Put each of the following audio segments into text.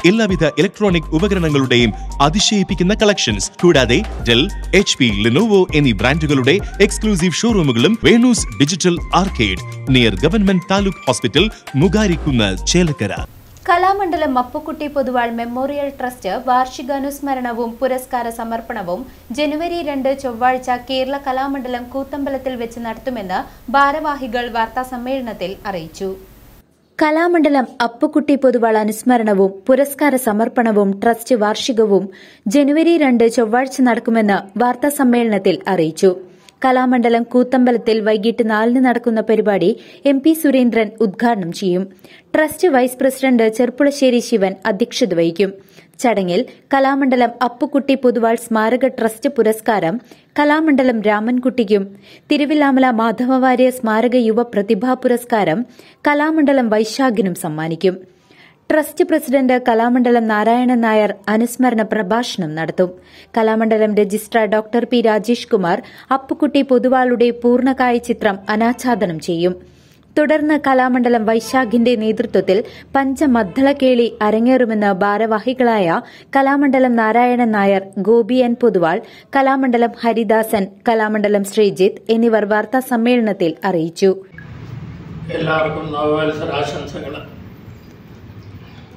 എല്ലാവിധ ഇലക്ട്രോണിക് ഉപകരണങ്ങളുടെയും അതിശയിപ്പിക്കുന്ന കളക്ഷൻസ് കൂടാതെ ഡെൽ, HP, ലെനോവോ എന്നീ ബ്രാൻഡുകളുടെ എക്സ്ക്ലൂസീവ് ഷോറൂമുകളും Venu's digital arcade near government taluk hospital, Mugarikunnu, Chelakkara. Kalamandalam Appukutty Poduval memorial trust വാർഷികാനുസ്മരണവും പുരസ്കാര സമർപ്പണവും ജനുവരി 2 ചൊവ്വാഴ്ച കേരള കലാമണ്ഡലം കൂത്തമ്പലത്തിൽ വെച്ച് നടത്തുമെന്ന് ഭാരവാഹികൾ വാർത്താസമ്മേളനത്തിൽ അറിയിച്ചു. കലാമണ്ഡലം അപ്പുക്കുട്ടി പൊതുവാൾ അനുസ്മരണവും പുരസ്കാര സമർപ്പണവും ട്രസ്റ്റ് വാർഷികവും ജനുവരി 2 ചൊവ്വാഴ്ച നടക്കുമെന്ന് വാർത്താസമ്മേളനത്തിൽ അറിയിച്ചു. കലാമണ്ഡലം കൂത്തമ്പലത്തിൽ വൈകിട്ട് 4 നടക്കുന്ന പരിപാടി MP സുരേന്ദ്രൻ ഉദ്ഘാടനം ചെയ്യും. Trust vice president Cherpulassery Sivan അധ്യക്ഷത വഹിക്കും. ചടങ്ങിൽ കലാമണ്ഡലം അപ്പുക്കുട്ടി പൊതുവാൾ സ്മാരക ട്രസ്റ്റ് പുരസ്കാരം കലാമണ്ഡലം രാമൻകുട്ടിക്കും, തിരുവില്ലാമല മാധവവാര്യർ സ്മാരക യുവ പ്രതിഭാ പുരസ്കാരം കലാമണ്ഡലം വൈശാഖിനും സമ്മാനിക്കും. ട്രസ്റ്റ് പ്രസിഡന്റ് കലാമണ്ഡലം നാരായണൻ നായർ അനുസ്മരണ പ്രഭാഷണം നടത്തും. Kalamandalam registrar doctor P. Rajesh Kumar Appukutty പൊതുവാളുടെ പൂർണ്ണകായ ചിത്രം അനാച്ഛാദനം ചെയ്യും. തുടർന്ന് കലാമണ്ഡലം വൈശാഖിന്റെ നേതൃത്വത്തിൽ പഞ്ചമദ്ദളക്കേളി അരങ്ങേറുമെന്ന് ഭാരവാഹികളായ കലാമണ്ഡലം നാരായണൻ നായർ, ഗോപി N. പൊതുവാൾ, കലാമണ്ഡലം ഹരിദാസൻ, കലാമണ്ഡലം ശ്രീജിത്ത് എന്നിവർ വാർത്താ സമ്മേളനത്തിൽ അറിയിച്ചു. എല്ലാവർക്കും നവവത്സരാശംസകൾ.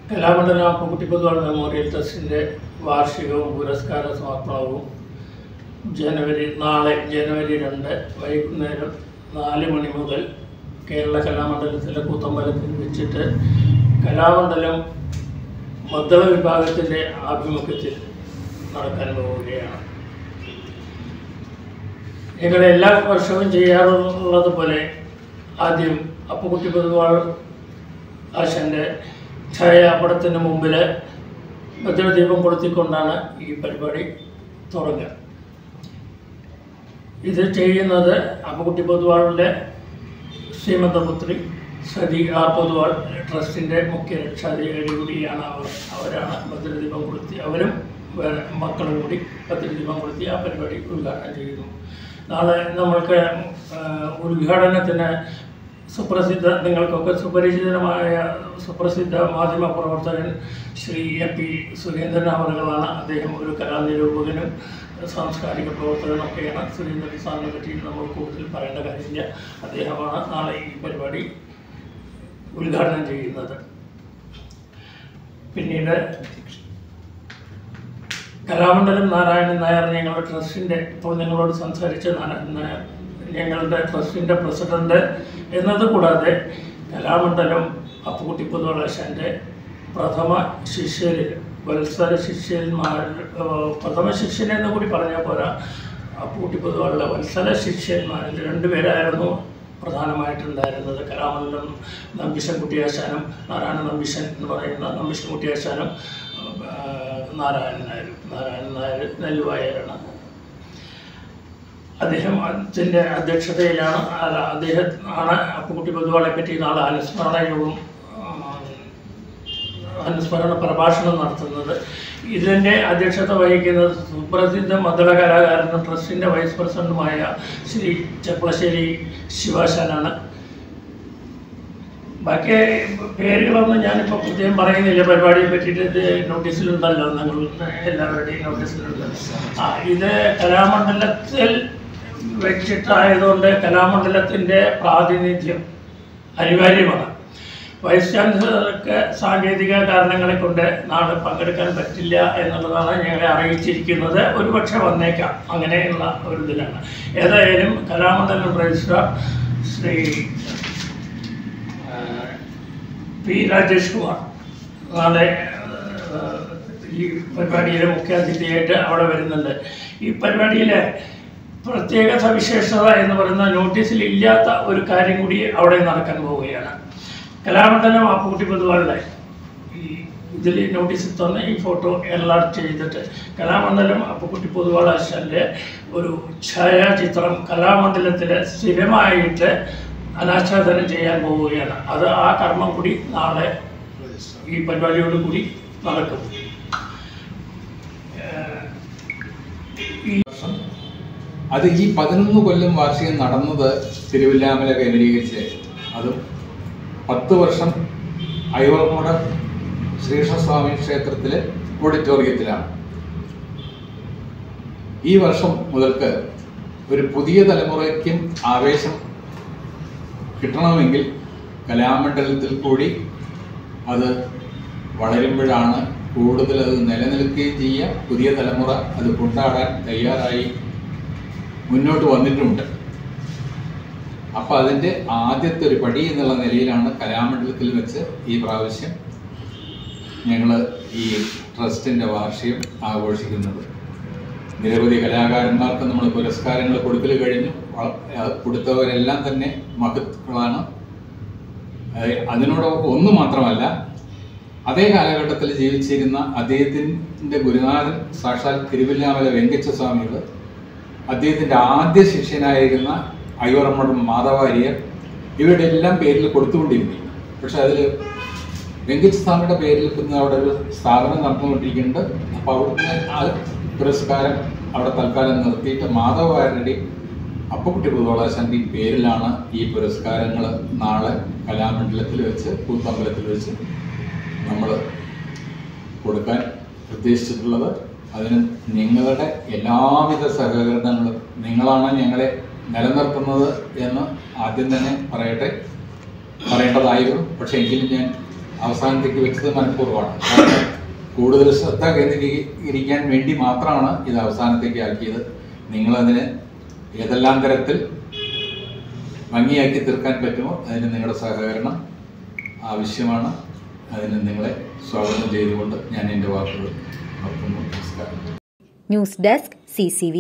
കലാമണ്ഡലം അപ്പുക്കുട്ടി പൊതുവാൾ മെമ്മോറിയൽ ട്രസ്റ്റിൻ്റെ വാർഷികവും പുരസ്കാര സമർപ്പണവും നാളെ ജനുവരി 2 വൈകുന്നേരം 4 മണി മുതൽ കേരള കലാമണ്ഡലത്തിലെ കൂത്തമ്പലത്തിൽ വെച്ചിട്ട് കലാമണ്ഡലം മദ്ദള വിഭാഗത്തിൻ്റെ ആഭിമുഖ്യത്തിൽ നടക്കാൻ പോവുകയാണ്. ഞങ്ങൾ എല്ലാ വർഷവും ചെയ്യാറുള്ളതുപോലെ ആദ്യം അപ്പുക്കുട്ടി പൊതുവാൾ ആശാൻ്റെ ഛായാപടത്തിന് മുമ്പിൽ ഭദ്രദീപം കൊളുത്തിക്കൊണ്ടാണ് ഈ പരിപാടി തുടങ്ങുക. ഇത് ചെയ്യുന്നത് അപ്പുക്കുട്ടി പൊതുവാളിൻ്റെ ശ്രീമന്തപുത്രി സതി R. പൊതുവാൾ ട്രസ്റ്റിൻ്റെ മുഖ്യ രക്ഷാധികാരി കൂടിയാണ്. അവരാണ് ഭദ്രദീപം കൊളുത്തി, അവരും മക്കളും കൂടി ഭദ്രദീപം കൊളുത്തി ആ പരിപാടി ഉദ്ഘാടനം ചെയ്യുന്നു. നാളെ നമ്മൾക്ക് ഉദ്ഘാടനത്തിന് നിങ്ങൾക്കൊക്കെ സുപരിചിതമായ സുപ്രസിദ്ധ മാധ്യമ പ്രവർത്തകൻ ശ്രീ MP സുരേന്ദ്രൻ അവറുകളാണ്. അദ്ദേഹം ഒരു കലാനിരൂപകനും സാംസ്കാരിക പ്രവർത്തകനൊക്കെയാണ്. സുരേന്ദ്രൻ സാറിനെ പറ്റി നമ്മൾ കൂടുതൽ പറയേണ്ട കാര്യമില്ല. അദ്ദേഹമാണ് നാളെ ഈ പരിപാടി ഉദ്ഘാടനം ചെയ്യുന്നത്. പിന്നീട് കലാമണ്ഡലം നാരായണൻ നായർ ഞങ്ങളുടെ ട്രസ്റ്റിൻ്റെ, ഇപ്പോൾ നിങ്ങളോട് സംസാരിച്ച നാരായണൻ നായർ ഞങ്ങളുടെ ട്രസ്റ്റിൻ്റെ പ്രസിഡന്റ് എന്നത് കൂടാതെ കലാമണ്ഡലം അപ്പുക്കുട്ടി പൊതുവാൾ ആശാൻ്റെ പ്രഥമ ശിഷ്യരിൽ, വത്സര ശിഷ്യന്മാർ, പ്രഥമ ശിഷ്യനെന്ന് കൂടി പറഞ്ഞാൽ പോരാ, അപ്പുക്കുട്ടി പൊതുവാളുടെ വത്സര ശിഷ്യന്മാരിൽ 2 പേരായിരുന്നു പ്രധാനമായിട്ടുണ്ടായിരുന്നത്. കലാമണ്ഡലം നമ്പിശൻ കുട്ടിയാശാനും നാരായണ നമ്പിശൻ എന്ന് പറയുന്ന നമ്പിശൻ കുട്ടിയാശാനും നാരായണൻ നായർ നെല്ലുവായരാണ്. അദ്ദേഹത്തിൻ്റെ അധ്യക്ഷതയിലാണ് അദ്ദേഹമാണ് അപ്പുക്കുട്ടി പൊതുവാളെ പറ്റി നാളെ അനുസ്മരണ പ്രഭാഷണം നടത്തുന്നത്. ഇതിൻ്റെ അധ്യക്ഷത വഹിക്കുന്നത് സുപ്രസിദ്ധ മദ്ദള കലാകാരനും ട്രസ്റ്റിൻ്റെ വൈസ് പ്രസിഡന്റുമായ ശ്രീ ചെർപ്പുളശ്ശേരി ശിവാശാനാണ്. ബാക്കി പേരുകളൊന്നും ഞാനിപ്പോൾ പ്രത്യേകം പറയുന്നില്ല. പരിപാടിയെ പറ്റിയിട്ട് ഇത് നോട്ടീസിലുണ്ടല്ലോ, നിങ്ങൾ എല്ലാവരുടെയും നോട്ടീസിലുണ്ട്. ഇത് കലാമണ്ഡലത്തിൽ വെച്ചിട്ടായതുകൊണ്ട് കലാമണ്ഡലത്തിൻ്റെ പ്രാതിനിധ്യം അനിവാര്യമാണ്. വൈസ് ചാൻസലർക്ക് സാങ്കേതിക കാരണങ്ങളെ കൊണ്ട് നാളെ പങ്കെടുക്കാൻ പറ്റില്ല എന്നുള്ളതാണ് ഞങ്ങളെ അറിയിച്ചിരിക്കുന്നത്. ഒരുപക്ഷെ വന്നേക്കാം, അങ്ങനെയുള്ള ഒരു ഇതിലാണ്. ഏതായാലും കലാമണ്ഡലം രജിസ്ട്രാർ ശ്രീ P. രാജേഷ് കുമാർ നാളെ ഈ പരിപാടിയിലെ മുഖ്യാതിഥിയായിട്ട് അവിടെ വരുന്നുണ്ട്. ഈ പരിപാടിയിലെ പ്രത്യേക സവിശേഷത എന്ന് പറയുന്ന നോട്ടീസിൽ ഇല്ലാത്ത ഒരു കാര്യം കൂടി അവിടെ നടക്കാൻ പോവുകയാണ്. കലാമണ്ഡലം അപ്പുക്കുട്ടി പൊതുവാളുടെ ഈ ഇതിൽ നോട്ടീസിൽ തന്നെ ഈ ഫോട്ടോ എൻലാർജ് ചെയ്തിട്ട് കലാമണ്ഡലം അപ്പുക്കുട്ടി പൊതുവാൾ ആശാൻ്റെ ഒരു ഛായാചിത്രം കലാമണ്ഡലത്തിൽ സ്ഥിരമായിട്ട് അനാച്ഛാദനം ചെയ്യാൻ പോവുകയാണ്. അത് ആ കർമ്മം കൂടി നാളെ ഈ പരിപാടിയോട് കൂടി നടക്കും. അത് ഈ 11 കൊല്ലം വാർഷികം നടന്നത് തിരുവില്ലാമല കേന്ദ്രീകരിച്ച്, അതും 10 വർഷം ഐവർ മോഡൽ ശ്രീകൃഷ്ണസ്വാമി ക്ഷേത്രത്തിലെ ഓഡിറ്റോറിയത്തിലാണ്. ഈ വർഷം മുതൽക്ക് ഒരു പുതിയ തലമുറയ്ക്കും ആവേശം കിട്ടണമെങ്കിൽ കലാമണ്ഡലത്തിൽ കൂടി അത് വളരുമ്പോഴാണ് കൂടുതൽ അത് നിലനിൽക്കുകയും ചെയ്യുക. പുതിയ തലമുറ അത് കൊണ്ടാടാൻ തയ്യാറായി മുന്നോട്ട് വന്നിട്ടുണ്ട്. അപ്പോൾ അതിൻ്റെ ആദ്യത്തെ ഒരു പടി എന്നുള്ള നിലയിലാണ് കലാമണ്ഡലത്തിൽ വെച്ച് ഈ പ്രാവശ്യം ഞങ്ങൾ ഈ ട്രസ്റ്റിൻ്റെ വാർഷികം ആഘോഷിക്കുന്നത്. നിരവധി കലാകാരന്മാർക്ക് നമ്മൾ പുരസ്കാരങ്ങൾ കൊടുക്കൽ കഴിഞ്ഞു. കൊടുത്തവരെല്ലാം തന്നെ മഹത്തുക്കളാണ്. അതിനോടൊപ്പം ഒന്ന് മാത്രമല്ല, അതേ കാലഘട്ടത്തിൽ ജീവിച്ചിരുന്ന അദ്ദേഹത്തിൻ്റെ ഗുരുനാഥൻ സാക്ഷാൽ തിരുവല്ലാമല വെങ്കച്ച സ്വാമികൾ, അദ്ദേഹത്തിൻ്റെ ആദ്യ ശിഷ്യനായിരുന്ന അയ്യോറമ്മ മാധവാര്യർ, ഇവരുടെ എല്ലാം പേരിൽ കൊടുത്തുകൊണ്ടിരുന്നു. പക്ഷെ അതിൽ വെങ്കച്ച സ്വാമിയുടെ പേരിൽ പിന്നെ അവിടെ ഒരു സ്ഥാപനം നടന്നുകൊണ്ടിരിക്കുന്നുണ്ട്. അപ്പോൾ അവിടുന്ന് ആ പുരസ്കാരം അവിടെ തൽക്കാലം നിർത്തിയിട്ട് മാധവാര്യരുടെയും അപ്പക്കുട്ടി പുതുവളാശാന്റെയും പേരിലാണ് ഈ പുരസ്കാരങ്ങൾ നാളെ കലാമണ്ഡലത്തിൽ വെച്ച് കൂത്തമ്പലത്തിൽ വെച്ച് നമ്മൾ കൊടുക്കാൻ ഉദ്ദേശിച്ചിട്ടുള്ളത്. അതിന് നിങ്ങളുടെ എല്ലാവിധ സഹകരണങ്ങളും, നിങ്ങളാണ് ഞങ്ങളെ നിലനിർത്തുന്നത് എന്ന് ആദ്യം തന്നെ പറയേണ്ടതായിരുന്നു. പക്ഷേ എങ്കിലും ഞാൻ അവസാനത്തേക്ക് വെച്ചത് മനഃപൂർവ്വമാണ്. കാരണം കൂടുതൽ ശ്രദ്ധ കേന്ദ്രീകരിക്കാൻ വേണ്ടി മാത്രമാണ് ഇത് അവസാനത്തേക്ക് ആക്കിയത്. നിങ്ങളതിന് ഏതെല്ലാം തരത്തിൽ ഭംഗിയാക്കി തീർക്കാൻ പറ്റുമോ അതിന് നിങ്ങളുടെ സഹകരണം ആവശ്യമാണ്. അതിന് നിങ്ങളെ സ്വാഗതം ചെയ്തുകൊണ്ട് ഞാൻ എൻ്റെ വാക്കുകൾ നിർത്തുന്നു. നമസ്കാരം. News desk CCV.